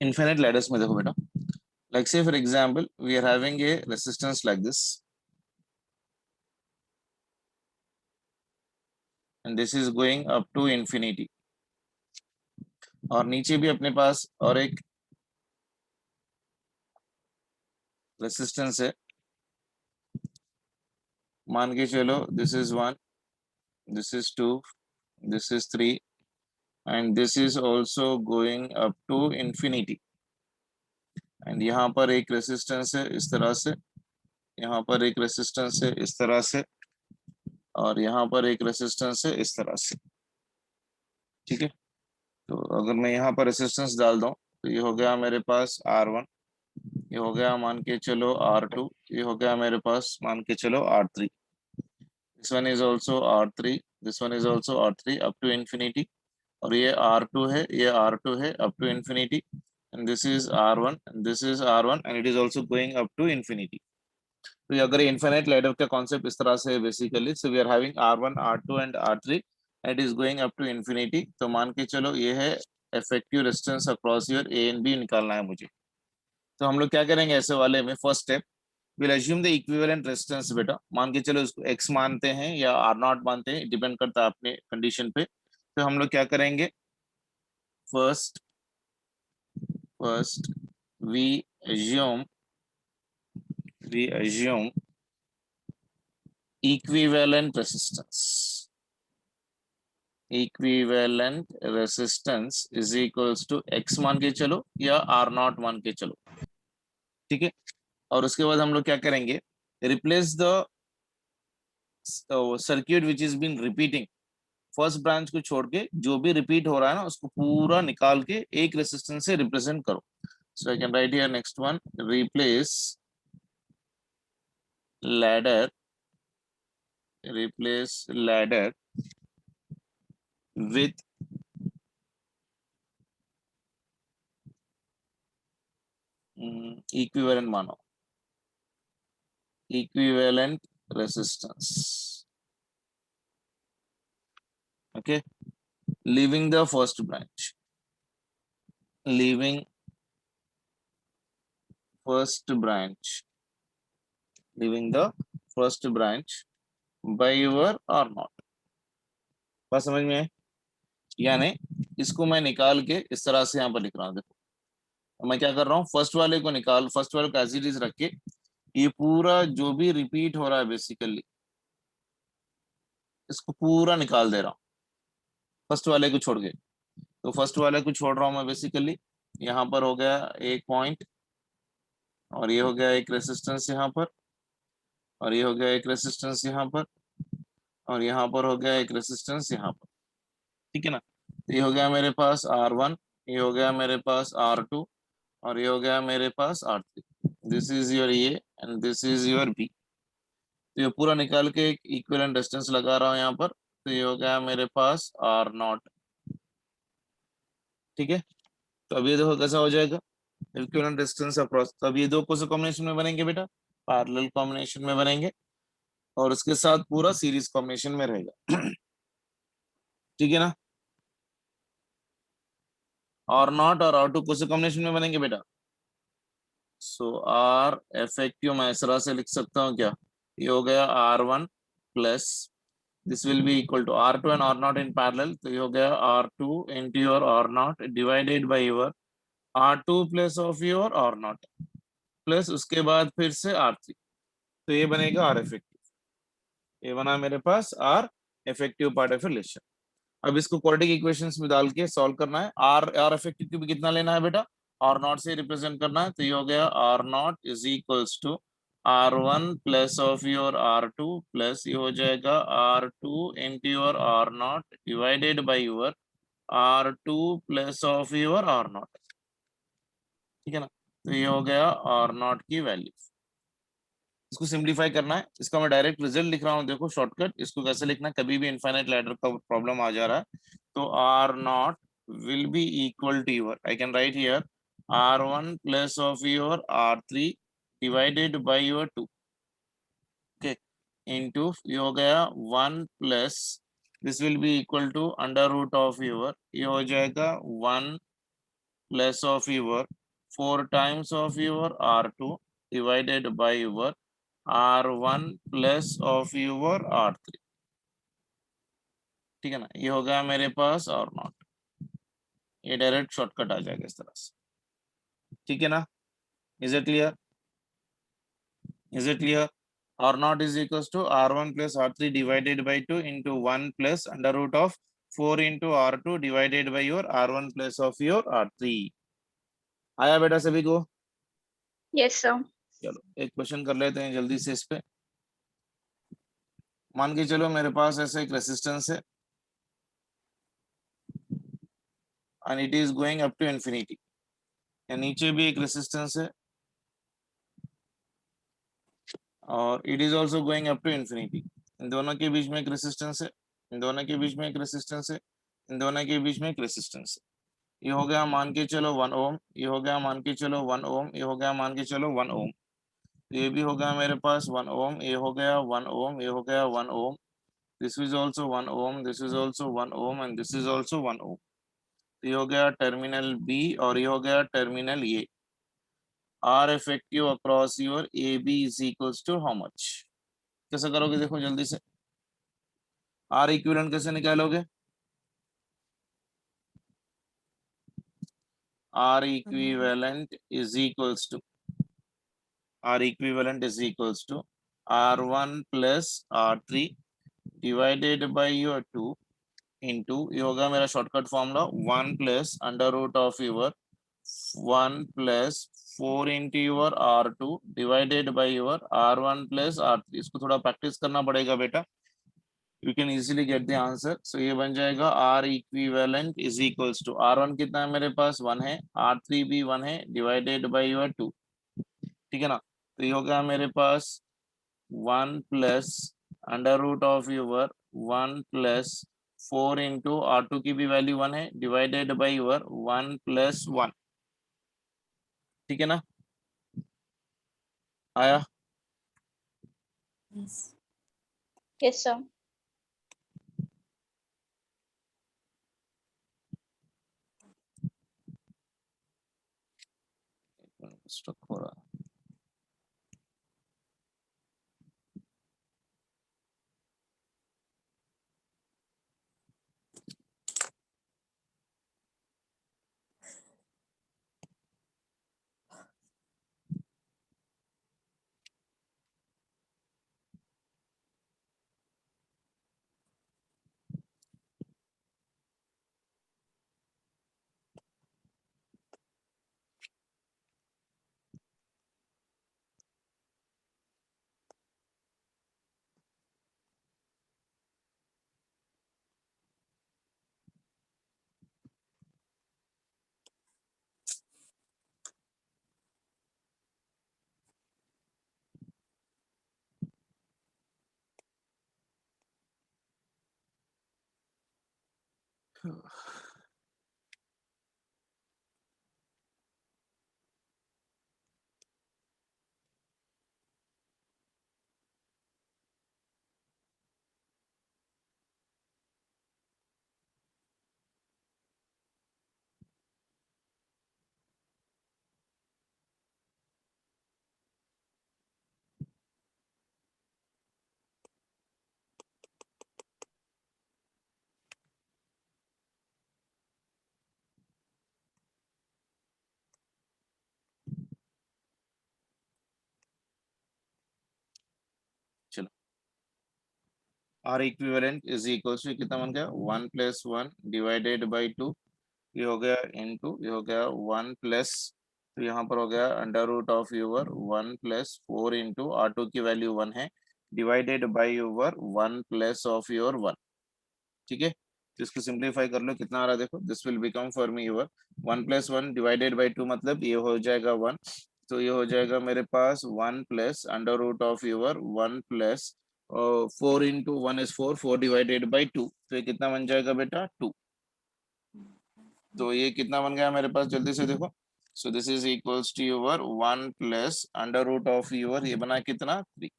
Infinite ladders में देखो बेटा, like say for example we are having a resistance like this and this is going up to infinity, और नीचे भी अपने पास और एक रेसिस्टेंस है, मान के चलो this is 1, this is 2, this is 3 and this is also going up to infinity. And यहाँ पर एक रेसिस्टेंस है इस तरह से, यहाँ पर एक रेसिस्टेंस है इस तरह से, और यहाँ पर एक रेसिस्टेंस है इस तरह से। ठीक है, तो अगर मैं यहाँ पर रेसिस्टेंस डाल दूं तो ये हो गया मेरे पास R1, ये हो गया मान के चलो R2, ये हो गया मेरे पास मान के चलो R3, this one is also R3, this one is also R3 up to infinity, और ये R2 है, ये R2 है up to infinity, and this is R1 and this is R1 and it is also going up to infinity. तो ये अगर infinite ladder का concept इस तरह से है basically, so we are having R1 R2 and R3 it is going up to infinity. तो मान के चलो ये है effective resistance across your A and B निकालना है मुझे। तो हम लोग क्या करेंगे ऐसे वाले में, first step will assume the equivalent resistance. बेटा मान के चलो इसको x मानते हैं या R0 मानते हैं, डिपेंड करता है अपने कंडीशन पे। तो हम लोग क्या करेंगे, first first we assume equivalent resistance, equivalent resistance is equals to x मान के चलो या R0 मान के चलो। ठीक है, और उसके बाद हम लोग क्या करेंगे, replace the circuit which is been repeating, first branch को छोड़ के जो भी रिपीट हो रहा है ना उसको पूरा निकाल के एक रेसिस्टेंस से रिप्रेजेंट करो। So I can write here next one, replace ladder, replace ladder with equivalent मानो, equivalent resistance, okay, leaving the first branch, leaving first branch, leaving the first branch by your or not। बात समझ में है? यानी इसको मैं निकाल के इस तरह से यहाँ पर लिख रहा हूँ। देखो मैं क्या कर रहा हूँ, फर्स्ट वाले को निकाल, फर्स्ट वाले को एज इट इज रख के ये पूरा जो भी रिपीट हो रहा है बेसिकली इसको पूरा निकाल दे रहा हूँ फर्स्ट वाले को छोड़ के। तो फर्स्ट वाले को छोड़ रहा हूँ मैं बेसिकली, यहाँ पर हो गया एक पॉइंट, और ये हो गया एक रेसिस्टेंस यहाँ पर, और ये हो गया एक रेसिस्टेंस यहाँ पर, और यहाँ पर हो गया एक रेसिस्टेंस यहाँ पर। ठीक है ना, तो ये हो गया मेरे पास R1, ये हो गया मेरे पास R2, और ये हो गया मेरे पास R3। This is your A and this is your B. तो ये पूरा निकाल के एक इक्विवेलेंट डिस्टेंस लगा रहा हूँ यहाँ पर, तो ये हो गया मेरे पास R0। ठीक है, तो अब ये देखो कैसा हो जाएगा, इक्विवेलेंट डिस्टेंस अक्रॉस। तो अब ये दो कौन से कॉम्बिनेशन में बनेंगे बेटा, पैरेलल कॉम्बिनेशन में बनेंगे, और उसके साथ पूरा सीरीज कॉम्बिनेशन में रहेगा। ठीक है ना, R0 और R2 कौन से कॉम्बिनेशन में बनेंगे बेटा, सो R इफेक्टिव मैं इस तरह से लिख सकता हूँ क्या, ये हो गया R1 plus this will be equal to R2 and R0 in parallel, तो ये हो गया R2 into your R0 divided by your R2 plus of your R0 plus उसके बाद फिर से R3। तो ये बनेगा R इफेक्टिव, ये बना मेरे पास R effective part of relation. अब इसको क्वाड्रेटिक इक्वेशंस में डाल के सॉल्व करना है। R इफेक्टिव को भी कितना लेना है बेटा, R0 से रिप्रेजेंट करना है, तो ये हो गया R0 is equals to R1 plus of your R2 plus ये हो जाएगा R2 into your R0 divided by your R2 plus of your R0। ठीक है ना, तो ये हो गया R0 की वैल्यू। इसको सिंप्लीफाई करना है, इसका मैं डायरेक्ट रिजल्ट लिख रहा हूँ। देखो शॉर्टकट इसको कैसे लिखना है, कभी भी इनफाइनाइट लैडर का प्रॉब्लम आ जा रहा है तो R0 will be equal to your, I can write here R1 plus of your R3 divided by your 2, okay, into ये हो गया 1 plus this will be equal to under root of your, ये हो जाएगा 1 plus of your 4 times of your R2 divided by your R1 plus of your R3, ठीक है ना, ये हो गया मेरे पास और नॉट, ये डायरेक्ट शॉर्टकट आ जाएगा इस तरह से, ठीक है ना, is it clear, is it clear, R naught is equals to R1 plus R3 divided by 2 into 1 plus under root of 4 into R2 divided by your R1 plus of your R3। आया बेटा सभी को? Yes sir. चलो एक question कर लेते हैं जल्दी से इस पे। मान के चलो मेरे पास ऐसे एक रेसिस्टेंस है and it is going up to infinity, या नीचे भी एक रेसिस्टेंस है और it is also going up to infinity, इन दोनों के बीच में एक रेसिस्टेंस है, इन दोनों के बीच में एक रेसिस्टेंस है, इन दोनों के बीच में एक रेसिस्टेंस है, ये हो गया मान के चलो 1 ओम, ये हो गया मान के चलो 1 ओम, ये हो गया मान के चलो 1 ओम, ये भी हो गया मेरे पास 1 ओम, ये हो गया 1 ओम, ये हो गया 1 ohm, this is also 1 ohm, this is also 1 ohm and this is also 1 ohm, ये हो गया टर्मिनल बी और ये हो गया terminal A. R effective across your A B is equals to how much? कैसे करोगे देखो जल्दी से, आर इक्विवेलेंट कैसे निकालोगे? R equivalent is equals to, R equivalent is equals to R1 plus R3 divided by your 2 into, ये होगा मेरा shortcut formula 1 plus under root of your 1 plus 4 into your R2 divided by your R1 plus R3। इसको थोड़ा practice करना पड़ेगा बेटा, you can easily get the answer। so ये बन जाएगा R equivalent is equals to R1 कितना है मेरे पास 1 है, R3 भी 1 है, divided by your 2, ठीक है ना, तो ये हो गया मेरे पास 1 plus under root of your 1 plus 4 into R2 की भी वैल्यू 1 है, डिवाइडेड बाई योर 1 plus 1, ठीक है ना, आया? Yes sir. स्टक हो रहा है। चलो R equivalent is equals to कितना बन गया 1 plus 1 डिवाइडेड बाई 2, ये हो गया इनटू, ये हो गया 1 प्लस, तो यहाँ पर हो गया under root of your 1 plus 4 into R2 की वैल्यू 1 है, divided by your 1 plus of your 1, ठीक है, तो इसको सिंप्लीफाई कर लो, कितना आ रहा है देखो, this will become for me your 1 plus 1 divided by 2 मतलब ये हो जाएगा 1, तो ये हो जाएगा मेरे पास 1 plus under root of your 1 plus 4 into 1 is 4, 4 divided by 2, तो ये कितना बन जाएगा बेटा 2, तो ये कितना बन गया मेरे पास जल्दी से देखो, so this is equals to your 1 plus under root of your, ये बना कितना 3,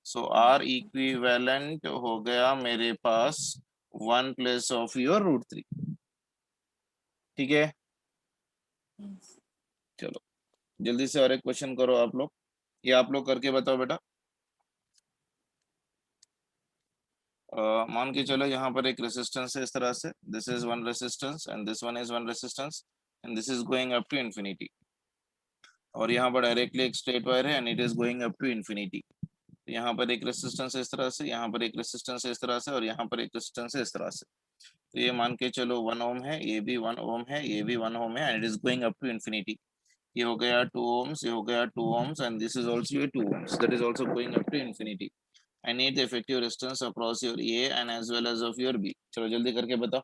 सो आर इक्विवेलेंट हो गया मेरे पास 1 plus ऑफ योर रूट 3, ठीक है, चलो जल्दी से और एक क्वेश्चन करो आप लोग, ये आप लोग करके बताओ बेटा। मान के चलो यहाँ पर एक रेसिस्टेंस है इस तरह से, this is one resistance and this one is one resistance and this is going up to infinity, और यहाँ पर डायरेक्टली एक स्ट्रेट वायर है and it is going up to infinity. यहाँ पर एक रेसिस्टेंस है इस तरह से, यहाँ पर एक रेसिस्टेंस है इस तरह से, और यहाँ पर एक रेसिस्टेंस है इस तरह से। तो ये मान के चलो 1 ओम है, ये भी 1 ओम है, ये भी 1 ओम है and it is going up to infinity. ये हो गया 2 ohms, ये हो गया 2 ohms and this is also 2 ohms that is also going up to infinity. I need the effective resistance across your A and as well as of your B. चलो जल्दी करके बताओ,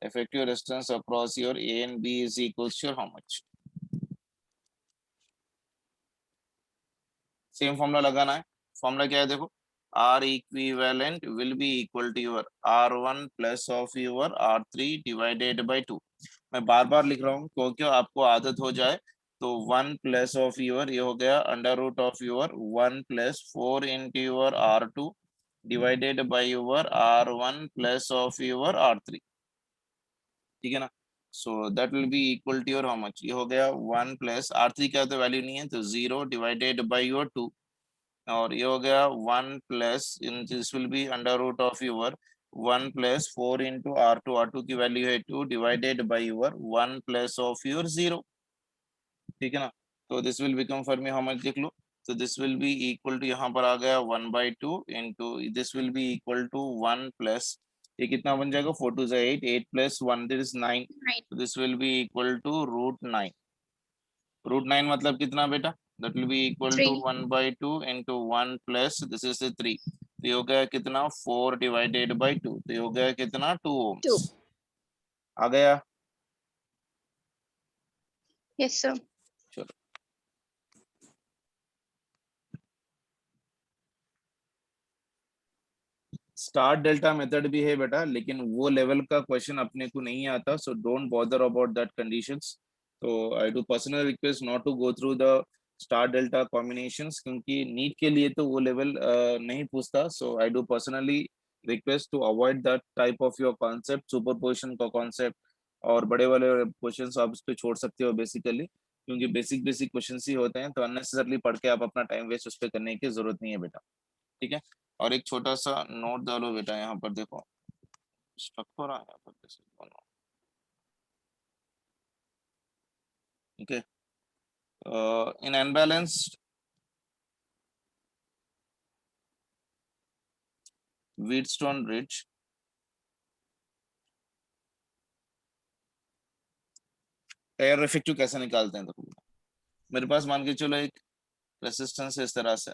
effective resistance across your A and B is equals to how much? Same formula लगाना है। Formula क्या है देखो, R equivalent will be equal to your R1 plus of your R3 divided by 2। मैं बार बार लिख रहा हूँ क्योंकि आपको आदत हो जाए। तो 1 प्लस ऑफ योर, ये हो गया under root of your 1 plus 4 into your R2 divided by your R1 plus of your R3, ठीक है ना। So that will be equal to your how much, ये हो गया 1 प्लस R3 का तो वैल्यू नहीं है तो 0 डिवाइडेड बाय योर 2, और ये हो गया 1 plus in this will be under root of your 1 plus 4 into R2 की वैल्यू है 2 divided by your 1 plus of your 0, ठीक है ना। तो this will become for me how much देख लो, तो this will be equal to, यहाँ पर आ गया 1/2 into this will be equal to 1 plus, ये कितना बन जाएगा 4 2 8, 8 प्लस 1 दिस इज 9, Right. तो this will be equal to √9। √9 मतलब कितना बेटा, that will be equal to 3. 1/2 into 1 plus this is 3, तो ये हो गया कितना 4 divided by 2, तो ये हो गया कितना 2 ohms 2. आ गया। Yes, sir. चलो स्टार डेल्टा मेथड भी है बेटा, लेकिन वो लेवल का क्वेश्चन अपने को नहीं आता, so don't bother about that conditions. तो I do personal request not to go through the star delta combinations, क्योंकि नीट के लिए तो वो लेवल नहीं पूछता। So I do personally request to avoid that type of your concept, superposition का concept और बड़े वाले क्वेश्चंस आप इस पे छोड़ सकते हो बेसिकली, क्योंकि बेसिक बेसिक क्वेश्चंस ही होते हैं, तो अननेसेसरली पढ़ के आप अपना टाइम वेस्ट उस पर करने की जरूरत नहीं है बेटा, ठीक है। और एक छोटा सा नोट डालो बेटा, यहाँ पर देखो स्टक हो रहा है यहाँ पर कैसे बनाओ, ठीक है। In unbalanced Wheatstone bridge, R effective कैसे निकालते हैं, देखो मेरे पास मान के चलो एक रेसिस्टेंस है इस तरह से,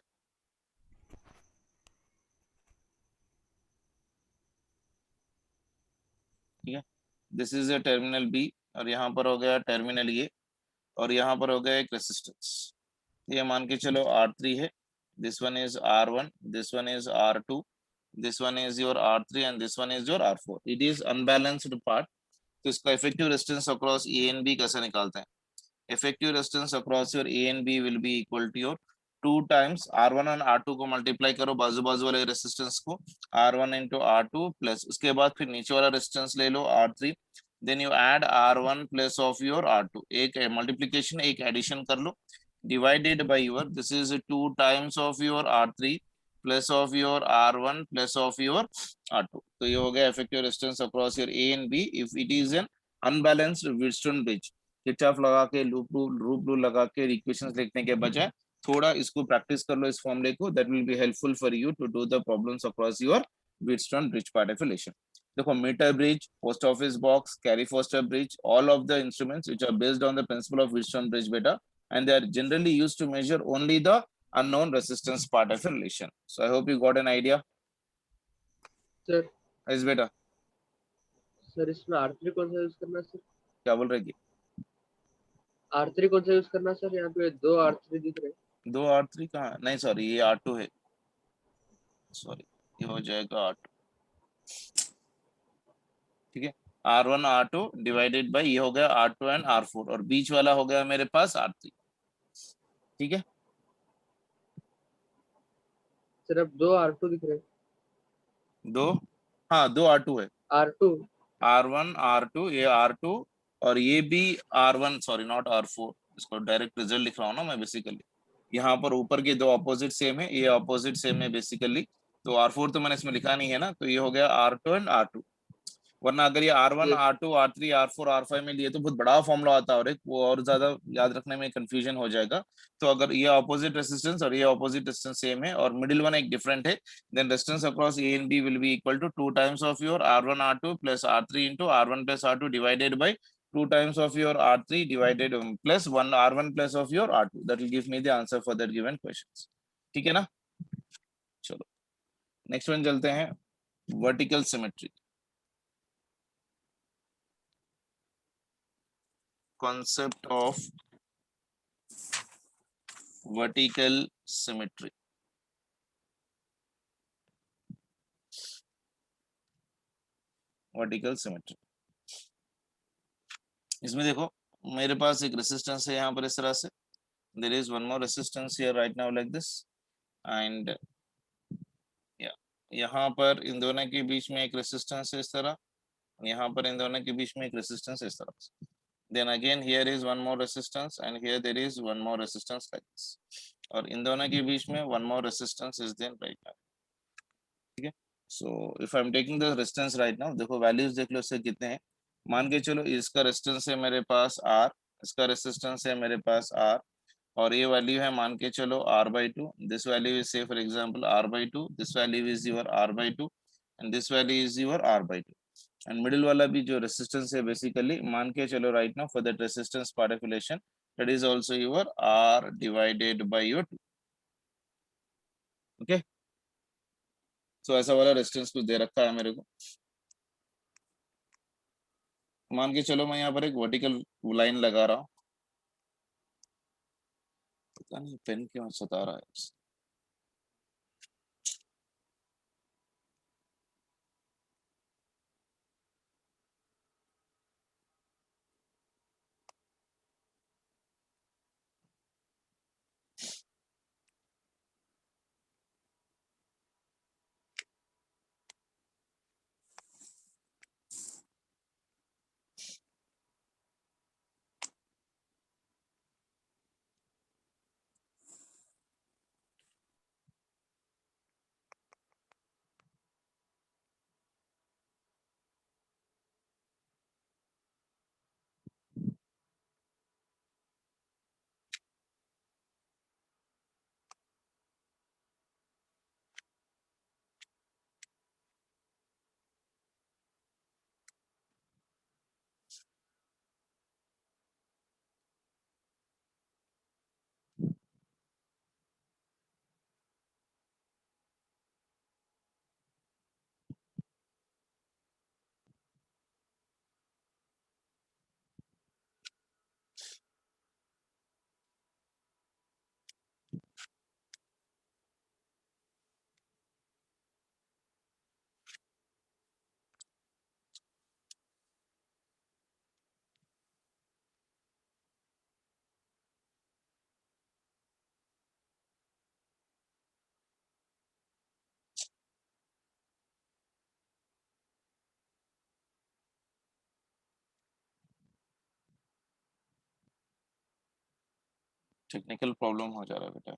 ठीक है। This is a terminal B, और यहाँ पर हो गया टर्मिनल ए, और यहाँ पर हो गया एक रेसिस्टेंस, ये मान के चलो R3 है, this one is R1, this one is R2, this one is your R3 and this one is your R4, it is unbalanced part। तो इसका effective resistance across A and B कैसे निकालते हैं, effective resistance across your A and B will be equal to your 2 times R1 और R2 को multiply करो बाजू बाजू वाले रेजिस्टेंस को, R1 इंटू R2 प्लस उसके बाद फिर नीचे वाला रेजिस्टेंस ले लो R3, then you add R1 plus of your R2, एक मल्टीप्लीकेशन एक एडिशन कर लो, divided by your this is 2 times of your R3 plus of your R1 plus of your R2। तो ये हो गया effective resistance across your A and B if it is an unbalanced Wheatstone bridge. Kirchhoff लगा के loop rule लगा के equations लिखने के बजाय थोड़ा इसको प्रैक्टिस कर लो इस फॉर्मूले को, that will be helpful for you to do the problems across your Wheatstone bridge part of relation. देखो metre bridge, post office box, Carey Foster bridge, all of the instruments which are based on the principle of Wheatstone bridge बेटा, and they are generally used to measure only the unknown resistance part of a relation. So I hope you got an idea. Sir Yes बेटा, sir इसमें R3 कौन सा use करना sir, क्या बोल रहे हैं? R3 कौन सा यूज करना सर, यहाँ पे 2 R3 दिख रहे हैं। 2 R3 कहाँ, नहीं सॉरी ये R2 है, सॉरी ये हो जाएगा R2, ठीक है। R1 R2 डिवाइडेड बाय ये हो गया R2 एंड R4, और बीच वाला हो गया मेरे पास R3, ठीक है। सर अब 2 R2 दिख रहे हैं। 2, हाँ 2 R2 है, R2 R1 R2 ये R2 और ये भी R1 सॉरी नॉट R4, इसको डायरेक्ट रिजल्ट लिख रहा हूँ ना मैं बेसिकली। यहाँ पर ऊपर के दो ऑपोजिट सेम है, ये ऑपोजिट सेम है बेसिकली, तो R4 तो मैंने इसमें लिखा नहीं है ना, तो ये हो गया R2 एंड R2। वरना अगर ये R1 Yes. R2 R3 R4 R5 में लिए तो बहुत बड़ा फॉर्मूला आता है, और एक वो और ज्यादा याद रखने में कंफ्यूजन हो जाएगा। तो अगर ये ऑपोजिट रेसिस्टेंस और ये ऑपोजिट रेसिस्टेंस सेम है और मिडिल वन एक डिफरेंट है, then resistance across A and B will be equal to 2 times of your R1 R2 plus R3 into R1 plus R2 divided by 2 times of your R3 divided plus 1 R1 plus of your R2, that will give me the answer for that given questions. ठीक है ना? चलो next one चलते हैं, vertical symmetry. concept of vertical symmetry। Vertical symmetry, इसमें देखो मेरे पास एक रेसिस्टेंस है यहाँ पर इस तरह से, there is one more resistance here right now like this, and यहाँ पर इन दोनों के बीच में एक रेसिस्टेंस है इस तरह, यहाँ पर इन दोनों के बीच में एक रेसिस्टेंस इस तरह से, then again here is one more resistance and here there is one more resistance like this, और इन दोनों के बीच में one more resistance is then right now। ठीक है, so if I am taking the resistance right now, देखो values देख लो इससे कितने हैं। मान के चलो इसका रेजिस्टेंस है मेरे पास R, इसका रेजिस्टेंस है मेरे पास R, और ये वैल्यू है मान के चलो R/2, this value is say for example R/2, this value is your R/2 and this value is your R/2, and middle वाला भी जो रेजिस्टेंस है बेसिकली मान के चलो right now for that resistance particulation that is also your R divided by your 2। Okay, so ऐसा वाला resistance कुछ दे रखा है मेरे को। मान के चलो मैं यहाँ पर एक वर्टिकल लाइन लगा रहा हूँ, पता नहीं पेन क्यों सता रहा है। टेक्निकल प्रॉब्लम हो जा रहा है बेटा।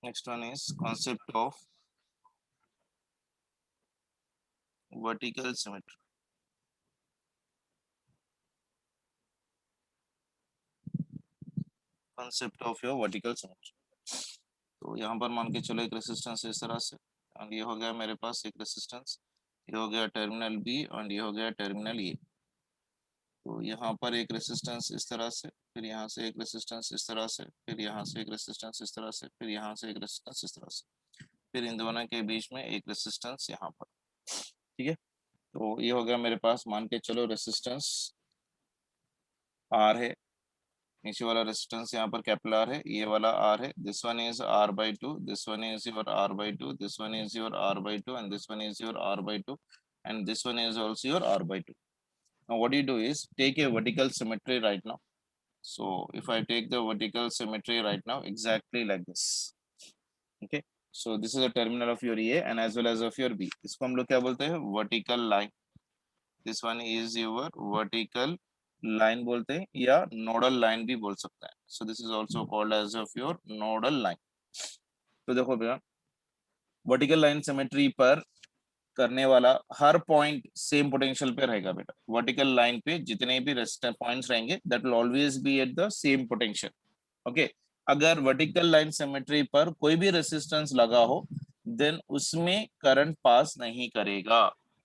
Next one is concept of vertical symmetry। Concept of your vertical symmetry। तो यहाँ पर मान के चलो एक रेसिस्टेंस इस तरह से, और ये हो गया मेरे पास एक रेसिस्टेंस, ये हो गया टर्मिनल बी और ये हो गया टर्मिनल ए। तो यहाँ पर एक रेसिस्टेंस इस तरह से, फिर यहाँ से एक रेसिस्टेंस इस तरह से, फिर यहाँ से एक रेसिस्टेंस इस तरह से, फिर यहाँ से एक रेसिस्टेंस इस तरह से, फिर इन दोनों के बीच में एक रेसिस्टेंस यहाँ पर। ठीक है, तो ये हो गया मेरे पास, मान के चलो रेसिस्टेंस आर है, नीचे वाला रेजिस्टेंस यहाँ पर कैपिटल आर है, ये वाला आर है, this one is R by two, this one is your R by two, this one is your R by two, and this one is your R by two, and this one is also your r by 2. Now what you do is take a vertical symmetry right now. So if I take the vertical symmetry right now exactly like this, okay, so this is a terminal of your A and as well as of your B. इसको हम लोग क्या बोलते हैं, vertical line. This one is your vertical line बोलते हैं या nodal line भी बोल सकते हैं. So this is also called as of your nodal line. तो देखो भैया, vertical line symmetry पर करने वाला हर पॉइंट सेम पोटेंशियल पे रहेगा बेटा। वर्टिकल लाइन पे जितने भी रेजिस्टेंस पॉइंट्स रहेंगे that will always be at the same potential. Okay, अगर वर्टिकल लाइन सिमेट्री पर कोई भी रेजिस्टेंस लगा हो देन उसमें करंट पास नहीं करेगा।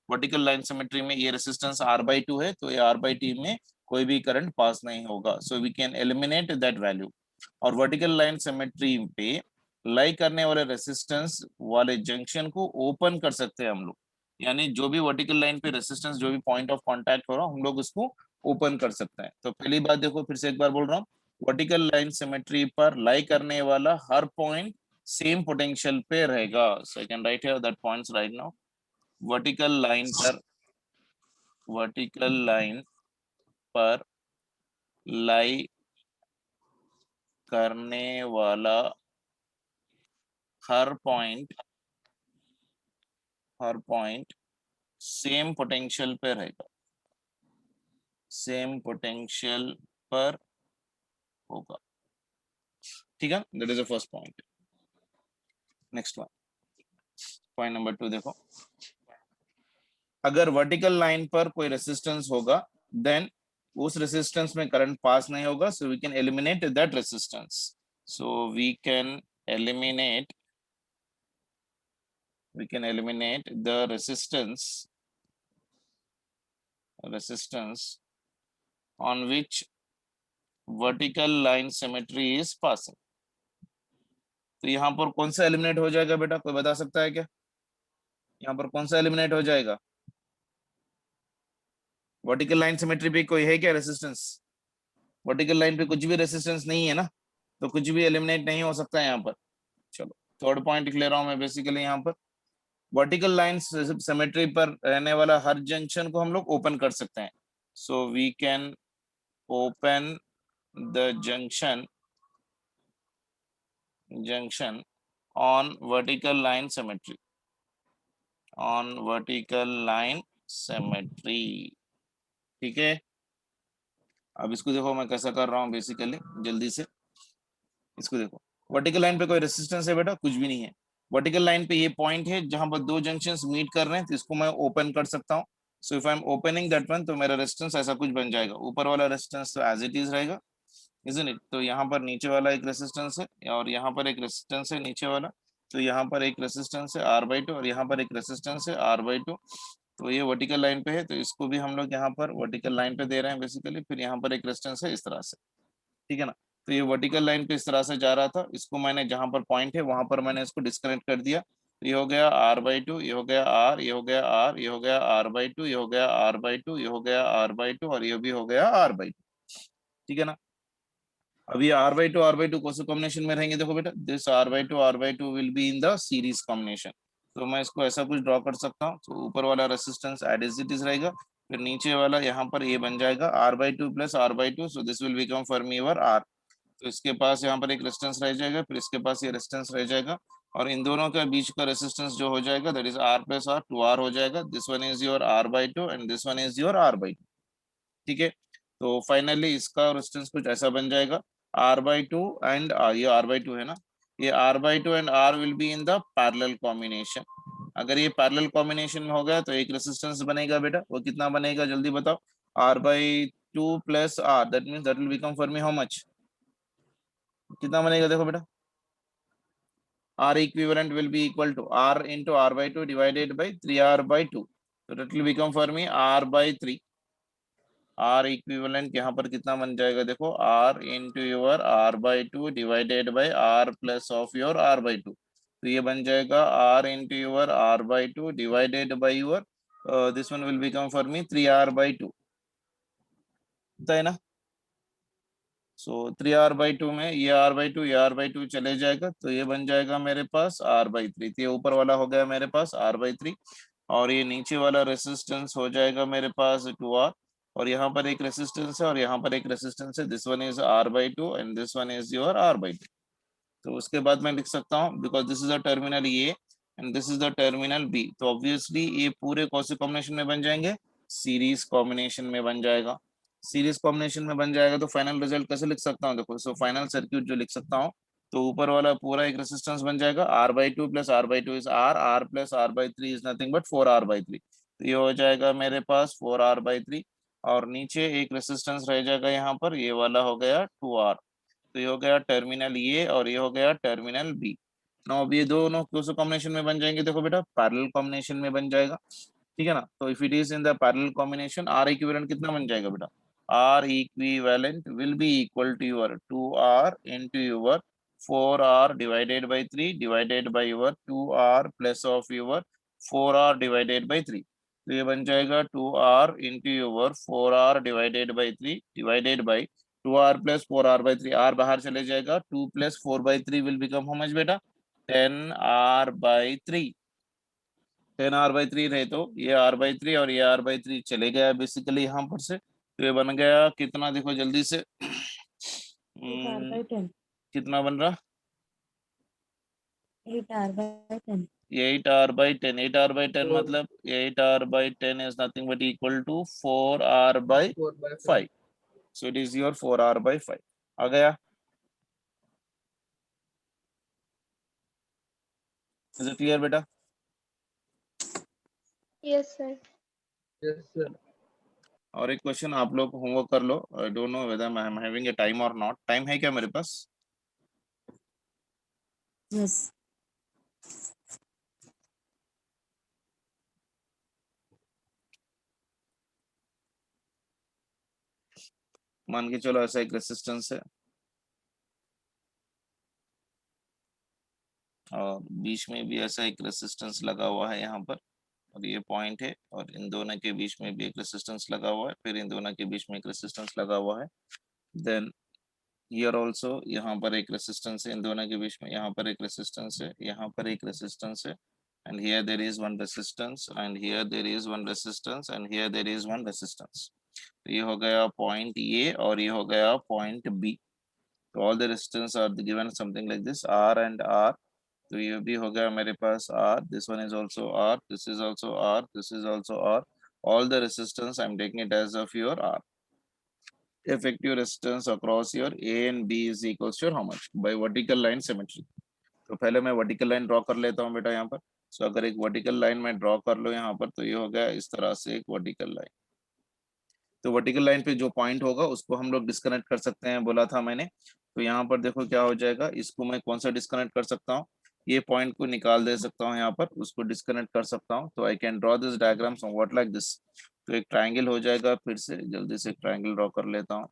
वर्टिकल लाइन सिमेट्री में ये रेजिस्टेंस R/2 है तो ये R/T में कोई भी करंट पास नहीं होगा, so we can eliminate that value. और वर्टिकल लाइन सिमेट्री पे लाई करने वाले रेसिस्टेंस वाले जंक्शन को ओपन कर सकते हैं हम लोग, यानी जो भी वर्टिकल लाइन पे रेसिस्टेंस, जो भी पॉइंट ऑफ कांटेक्ट हो रहा हम लोग उसको ओपन कर सकते हैं। तो पहली बात देखो, फिर से एक बार बोल रहा हूँ, वर्टिकल लाइन सिमेट्री पर लाई करने वाला हर पॉइंट सेम पोटेंशियल पे रहेगा। So I can write here that points right now. Vertical line पर लाई करने वाला हर पॉइंट सेम पोटेंशियल पे रहेगा, सेम पोटेंशियल पर होगा। ठीक है, that is the first point. Next one, point number 2 देखो, अगर वर्टिकल लाइन पर कोई रेसिस्टेंस होगा देन उस रेसिस्टेंस में करंट पास नहीं होगा, so we can eliminate that resistance. So we can eliminate the resistance on which vertical line symmetry is passing. तो यहाँ पर कौन सा एलिमिनेट हो जाएगा बेटा, कोई बता सकता है क्या? यहाँ पर कौन सा एलिमिनेट हो जाएगा? वर्टिकल लाइन सिमेट्री पे कोई है क्या रेसिस्टेंस? वर्टिकल लाइन पे कुछ भी रेसिस्टेंस नहीं है ना, तो कुछ भी एलिमिनेट नहीं हो सकता है यहाँ पर। चलो थर्ड पॉइंट लिख ले रहा हूँ मैं बेसिकली, यहाँ पर वर्टिकल लाइन सिमेट्री पर रहने वाला हर जंक्शन को हम लोग ओपन कर सकते हैं। So we can open the junction on vertical line symmetry, ठीक है। अब इसको देखो मैं कैसा कर रहा हूँ बेसिकली, जल्दी से इसको देखो। वर्टिकल लाइन पे कोई रेसिस्टेंस है बेटा? कुछ भी नहीं है। वर्टिकल लाइन पे ये पॉइंट है जहां पर दो जंक्शंस मीट कर रहे हैं, तो इसको मैं ओपन कर सकता हूँ। So if I am opening that one, तो मेरा रेजिस्टेंस ऐसा कुछ बन जाएगा। ऊपर वाला रेजिस्टेंस तो एज इट इज रहेगा, इजंट इट? तो यहाँ पर नीचे वाला एक रेसिस्टेंस है और यहाँ पर एक रेसिस्टेंस है नीचे वाला, तो यहाँ पर एक रेसिस्टेंस है R/2 और यहाँ पर एक रेसिस्टेंस है R/2। तो ये वर्टिकल लाइन पे है, तो इसको भी हम लोग यहाँ पर वर्टिकल लाइन पे दे रहे हैं बेसिकली। फिर यहाँ पर एक रेसिस्टेंस है इस तरह से, ठीक है ना। तो ये वर्टिकल लाइन पे इस तरह से जा रहा था, इसको मैंने जहां पर पॉइंट है वहां पर मैंने इसको डिस्कनेक्ट कर दिया। तो ये हो गया R/2, ये हो गया R, ये हो गया R, ये हो गया R/2, ये हो गया R/2, ये हो गया R/2 और ये भी हो गया R/2, ठीक है ना। अभी R/2 कौन से कॉम्बिनेशन में रहेंगे? देखो बेटा, this R/2 will be in the series combination. तो मैं इसको ऐसा कुछ ड्रॉ कर सकता हूँ। तो ऊपर वाला रेसिस्टेंस एज इट इज रहेगा, फिर नीचे वाला यहाँ पर ये बन जाएगा R/2 plus R/2, so this will become for me your R। तो इसके पास यहाँ पर एक रेजिस्टेंस रह जाएगा, फिर इसके पास ये रेजिस्टेंस रह जाएगा, और इन दोनों के बीच का रेजिस्टेंस जो हो जाएगा that is R plus R, 2R हो जाएगा। This one is your R/2 and this one is your R/2, ठीक है। तो फाइनली इसका रेजिस्टेंस कुछ ऐसा बन जाएगा, R/2 एंड ये R/2 है ना, ये R/2 and R will be in the parallel combination. अगर ये पैरेलल कॉम्बिनेशन में हो गया तो एक रेजिस्टेंस बनेगा बेटा, वो कितना बनेगा जल्दी बताओ? R/2 plus R, that means that will become for me how much? कितना बनेगा देखो बेटा, R equivalent will be equal to R into R by 2 divided by 3R by 2. So that will become for me R by 3. R equivalent यहाँ पर कितना बन जाएगा देखो, R into your R by 2 divided by R plus of your R by 2. तो ये बन जाएगा R into your R by 2 divided by your this one will become for me 3R by 2. होता है ना? सो 3R by 2 में ये R by 2 ये R by 2 चले जाएगा, तो ये बन जाएगा मेरे पास R by 3. तो ये ऊपर वाला हो गया मेरे पास R by 3 और ये नीचे वाला रेसिस्टेंस हो जाएगा मेरे पास 2R और यहाँ पर एक रेसिस्टेंस है और यहाँ पर एक रेसिस्टेंस है. This one is R by 2 and this one is your R by 2. तो उसके बाद मैं लिख सकता हूँ because this is the terminal A and this is the terminal B, तो ऑब्वियसली ये पूरे कौन कॉम्बिनेशन में बन जाएंगे, सीरीज कॉम्बिनेशन में बन जाएगा. सीरीज कॉम्बिनेशन में बन जाएगा तो फाइनल रिजल्ट कैसे लिख सकता हूँ देखो. सो फाइनल सर्किट जो लिख सकता हूँ तो ऊपर वाला पूरा एक रेसिस्टेंस बन जाएगा R by 2 plus R by 2 is R plus R by 3 is nothing but 4R by 3. तो ये हो जाएगा मेरे पास 4R by 3 और नीचे एक रेसिस्टेंस रह जाएगा यहाँ पर, ये वाला हो गया 2R. तो ये हो गया टर्मिनल ए और ये हो गया टर्मिनल बी. नो अब ये दोनों कौन कॉम्बिनेशन में बन जाएंगे देखो बेटा, पैरेलल कॉम्बिनेशन में बन जाएगा. ठीक है ना. तो if it is in the parallel combination R equivalent कितना बन जाएगा बेटा, R equivalent will be equal to your 2R into your 4R divided by 3 divided by your 2R plus of your 4R divided by 3. तो ये बन जाएगा 2R into your 4R divided by 3 divided by 2R plus 4R by 3. R बाहर चले जाएगा, 2 plus 4 by 3 will become how much बेटा, 10R by 3. 10R by 3 रहे तो ये R by 3 और ये R by 3 चले गया बेसिकली यहाँ पर से. तो ये बन गया कितना देखो जल्दी से, 8R/10. कितना बन रहा, 8R/10. 8R by 10. 8R by 10 Four. मतलब 8R by 10 is nothing but equal to 4R by 4 by 5. 5. So it is your 4R by 5. आ गया. Is it clear बेटा? Yes, sir. Yes, sir. और एक क्वेश्चन आप लोग होमवर्क कर लो. I don't know whether I am having a time और not. Time है क्या मेरे पास? Yes. मान के चलो ऐसा एक रेसिस्टेंस है और बीच में भी ऐसा एक रेसिस्टेंस लगा हुआ है यहाँ पर और ये पॉइंट है और इन दोनों के बीच में भी एक रेसिस्टेंस लगा हुआ है, फिर इन दोनों के बीच में एक रेसिस्टेंस लगा हुआ है. देन हियर आल्सो यहाँ पर एक रेसिस्टेंस है, इन दोनों के बीच में यहाँ पर एक रेसिस्टेंस है, यहाँ पर एक रेसिस्टेंस है and here there is one resistance and here there is one resistance and here there is one resistance. तो ये हो गया पॉइंट ए और ये हो गया पॉइंट बी. तो all the resistance are given something like this R and R. तो ये भी हो गया मेरे पास R. This one is also R, this is also R, this is also R. All the resistance I am taking it as of your R. Effective resistance across your A and B is equals to how much by vertical line symmetry. तो पहले मैं vertical line draw कर लेता हूँ बेटा यहाँ पर. सो अगर एक वर्टिकल लाइन में ड्रॉ कर लो यहाँ पर तो ये हो गया इस तरह से एक वर्टिकल लाइन. तो वर्टिकल लाइन पे जो पॉइंट होगा उसको हम लोग डिस्कनेक्ट कर सकते हैं बोला था मैंने. तो यहाँ पर देखो क्या हो जाएगा, इसको मैं कौन सा डिस्कनेक्ट कर सकता हूँ, ये पॉइंट को निकाल दे सकता हूँ यहाँ पर, उसको डिस्कनेक्ट कर सकता हूँ. तो I can draw this diagram somewhat like this. तो एक ट्राइंगल हो जाएगा, फिर से जल्दी से एक ट्राइंगल ड्रॉ कर लेता हूँ.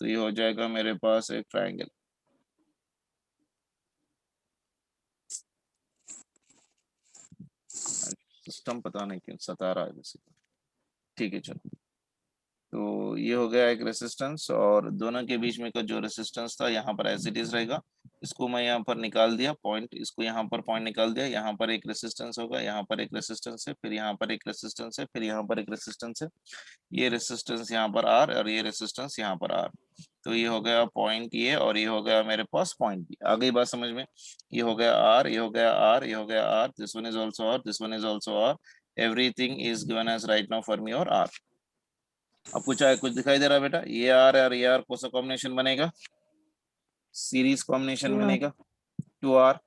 तो ये हो जाएगा मेरे पास एक ट्राइंगल. सिस्टम पता नहीं क्यों सता रहा है बेसिकली. ठीक है चलो. तो ये हो गया एक रेसिस्टेंस और दोनों के बीच में का जो रेसिस्टेंस था यहाँ पर एज इट इज रहेगा. इसको मैं यहाँ पर निकाल दिया पॉइंट, इसको यहाँ पर पॉइंट निकाल दिया. यहाँ पर एक रेसिस्टेंस होगा, यहाँ पर एक रेसिस्टेंस है, फिर यहाँ पर एक रेसिस्टेंस है, फिर यहाँ पर एक रेसिस्टेंस है. ये रेसिस्टेंस यहाँ पर R और ये रेसिस्टेंस यहाँ पर R. तो ये हो गया पॉइंट ये और ये हो गया मेरे पास पॉइंट बी. आ गई बात समझ में. ये हो गया R, ये हो गया R, ये हो गया R. This one is also R, this one is also R. Everything is given as right now for me और R. आपको चाहे कुछ दिखाई दे रहा है बेटा, ये R और ये R कौन सा कॉम्बिनेशन बनेगा, सीरीज कॉम्बिनेशन बनेगा 2R.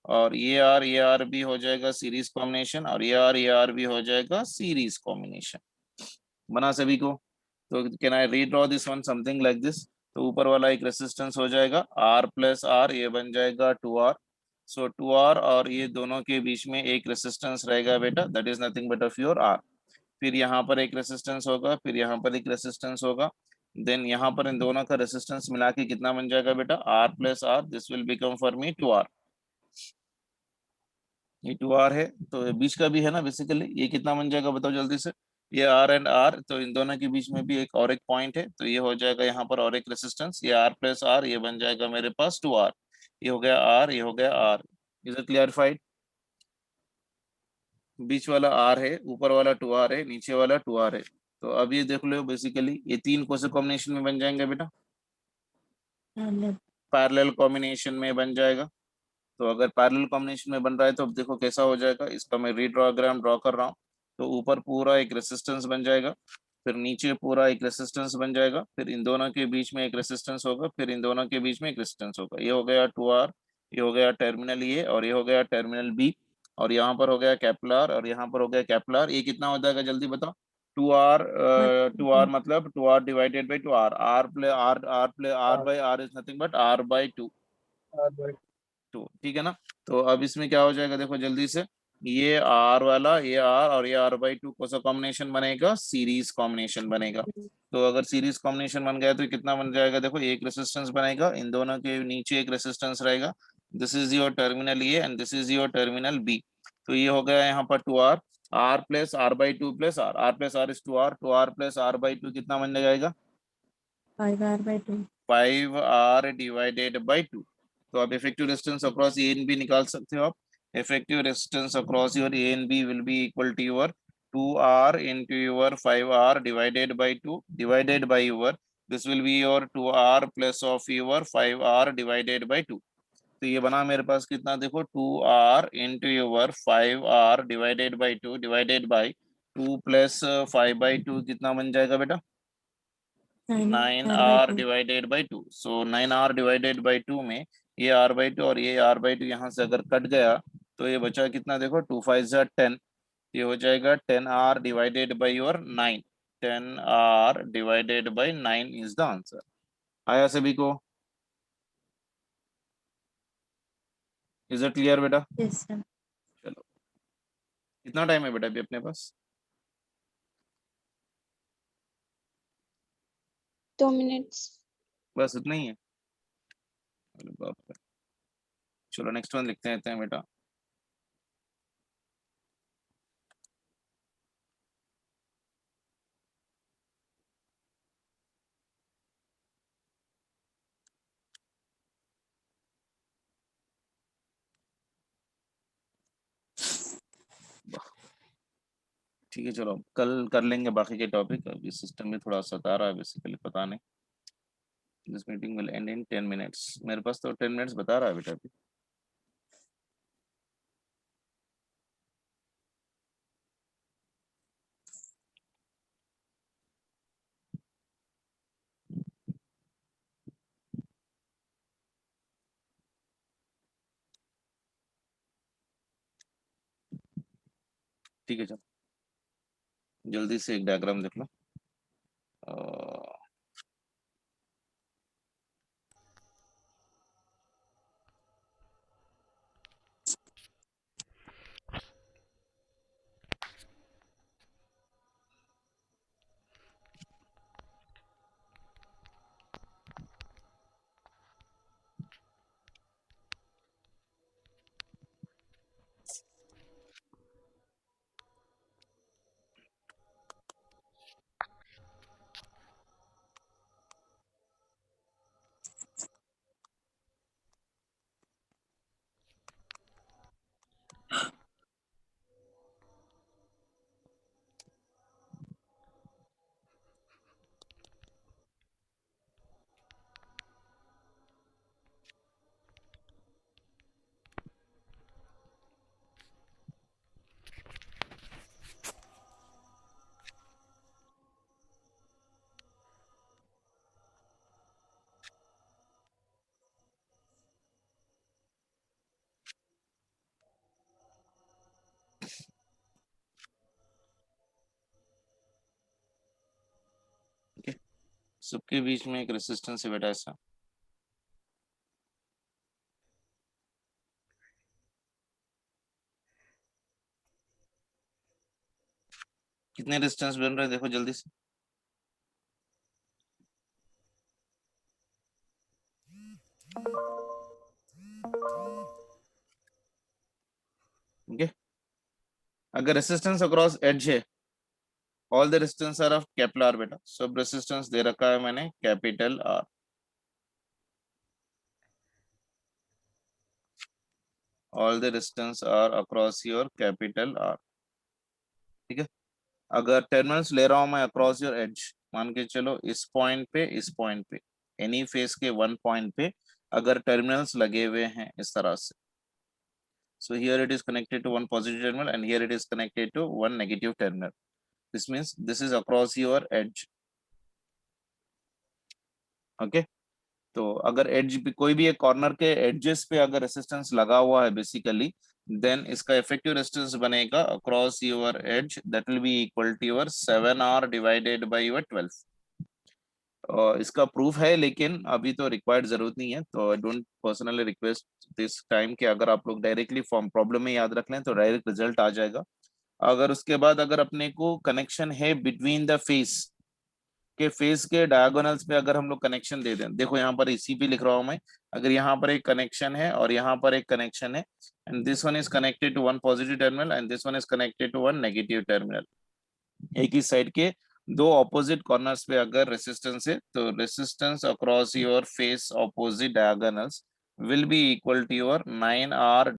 और ये R भी हो जाएगा सीरीज कॉम्बिनेशन और ये R भी हो जाएगा सीरीज कॉम्बिनेशन. बना सभी को. तो can I redraw this one something like this. तो ऊपर वाला एक रेसिस्टेंस हो जाएगा R प्लस R, ये बन जाएगा 2R. सो 2R और ये दोनों के बीच में एक रेसिस्टेंस रहेगा बेटा, that is nothing but of your R। फिर यहाँ पर एक रेसिस्टेंस होगा, फिर यहाँ पर एक रेसिस्टेंस होगा, देन यहाँ पर इन दोनों का रेसिस्टेंस मिला के कितना बन जाएगा बेटा, R plus R, this will become for me 2R। ये 2R है, तो ये बीच का भी है ना बेसिकली, ये कितना बन जाएगा बताओ जल्दी से। ये R एंड R, तो इन दोनों के बीच में भी एक और एक पॉइंट है, तो ये हो जाएगा यहाँ पर और एक रेसिस्टेंस, ये R प्लस R, ये बन जाएगा मेरे पास 2R। ये हो गया R, ये हो गया R। Is it clarified? बीच वाला R है, ऊपर वाला 2R है, नीचे वाला 2R है। तो अब ये देख लो बेसिकली ये तीन कौन से कॉम्बिनेशन में बन जाएंगे बेटा, parallel, पैरेलल कॉम्बिनेशन में बन जाएगा। तो अगर पैरेलल कॉम्बिनेशन में बन रहा है तो अब देखो कैसा हो जाएगा, इसका मैं रीड्राग्राम ड्रॉ कर रहा हूँ। तो ऊपर पूरा एक रेसिस्टेंस बन जाएगा, फिर नीचे पूरा एक रेसिस्टेंस बन जाएगा, फिर इन दोनों के बीच में एक रेसिस्टेंस होगा, फिर इन दोनों के बीच में एक रेसिस्टेंस होगा। ये हो गया 2R, ये हो गया टर्मिनल ए, और ये हो गया टर्मिनल बी, और यहाँ पर हो गया कैपिलर, और यहाँ पर हो गया कैपिलर। ये कितना हो जाएगा जल्दी बताओ, 2R, 2R मतलब 2R divided by 2R, R play R by R is nothing but R by 2, ठीक है ना। तो अब इसमें क्या हो जाएगा देखो जल्दी से, ये आर वाला, ये आर और ये R बाई 2 कौन सा कॉम्बिनेशन बनेगा, सीरीज कॉम्बिनेशन बनेगा। तो अगर सीरीज कॉम्बिनेशन बन गया तो कितना बन जाएगा देखो, एक रेसिस्टेंस बनेगा, इन दोनों के नीचे एक रेसिस्टेंस रहेगा, this is your terminal A and this is your terminal B. तो ये हो गया यहाँ पर 2R, R plus R by 2 plus R, R plus R is 2R, 2R plus R by 2 कितना बन जाएगा, 5R/2. 5R divided by 2। तो आप effective resistance across A and B निकाल सकते हो आप। Effective resistance across your A and B will be equal to your 2R into your 5R divided by 2 divided by your, this will be your 2R plus of your 5R divided by 2। तो ये बना मेरे पास कितना देखो, 2R into your 5R divided by 2 divided by 2 plus 5 by 2 कितना बन जाएगा बेटा, 9R 9R/2. Divided by 2। So 9R divided by 2 में ये R बाई 2 और ये R बाई 2 यहाँ से अगर कट गया तो ये बचा कितना देखो, 2 5 जा 10, ये हो जाएगा 10R divided by your 9, 10R divided by 9 is the answer. आया सभी को? इज इट क्लियर बेटा? Yes, sir. चलो, कितना टाइम है बेटा अभी अपने पास? 2 minutes. बस इतना ही है? अरे बाप रे। चलो नेक्स्ट वन लिखते हैं बेटा। ठीक है चलो, कल कर लेंगे बाकी के टॉपिक, अभी सिस्टम में थोड़ा सता रहा है बेसिकली, पता नहीं। This meeting will and in 10 minutes, मेरे पास तो 10 मिनट्स बता रहा है बेटा अभी। ठीक है चलो, जल्दी से एक डायग्राम देख लो। सबके बीच में एक रेसिस्टेंस है बेटा ऐसा, कितने डिस्टेंस बन रहे हैं देखो जल्दी से। ओके, अगर रेसिस्टेंस अक्रॉस एज है, all the resistance are of capital R बेटा, सब रेजिस्टेंस दे रखा है मैंने capital R. All the resistance are across your capital R, ठीक है। अगर टर्मिनल्स ले रहा हूं मैं अक्रॉस योर एज, मान के चलो इस पॉइंट पे, इस पॉइंट पे, एनी फेस के वन पॉइंट पे अगर टर्मिनल्स लगे हुए हैं इस तरह से, so here it is connected to one positive terminal and here it is connected to one negative terminal. This means this is across your edge. Okay, तो अगर एड्ज पे कोई भी एक कॉर्नर के एडजेस पे अगर रेसिस्टेंस लगा हुआ है बेसिकली, देन इसका इफेक्टिव रेजिस्टेंस बनेगा across your edge, that will be equal to your 7R divided by your 12। इसका प्रूफ है लेकिन अभी तो रिक्वायर्ड जरूरत नहीं है, तो I don't personally request this time कि अगर आप लोग डायरेक्टली फॉर्म प्रॉब्लम में याद रख लें तो डायरेक्ट रिजल्ट आ जाएगा। अगर उसके बाद अगर अपने को कनेक्शन है बिटवीन द फेस के डायगोनल्स पे अगर हम लोग कनेक्शन दे दें, देखो यहाँ पर इसी पे लिख रहा हूं मैं, अगर यहाँ पर एक कनेक्शन है और यहाँ पर एक कनेक्शन है, and this one is connected to one positive terminal and this one is connected to one negative terminal, एक ही साइड के दो ऑपोजिट कॉर्नर्स पे अगर रेसिस्टेंस है, तो resistance across your face opposite diagonals will be equal to your 9R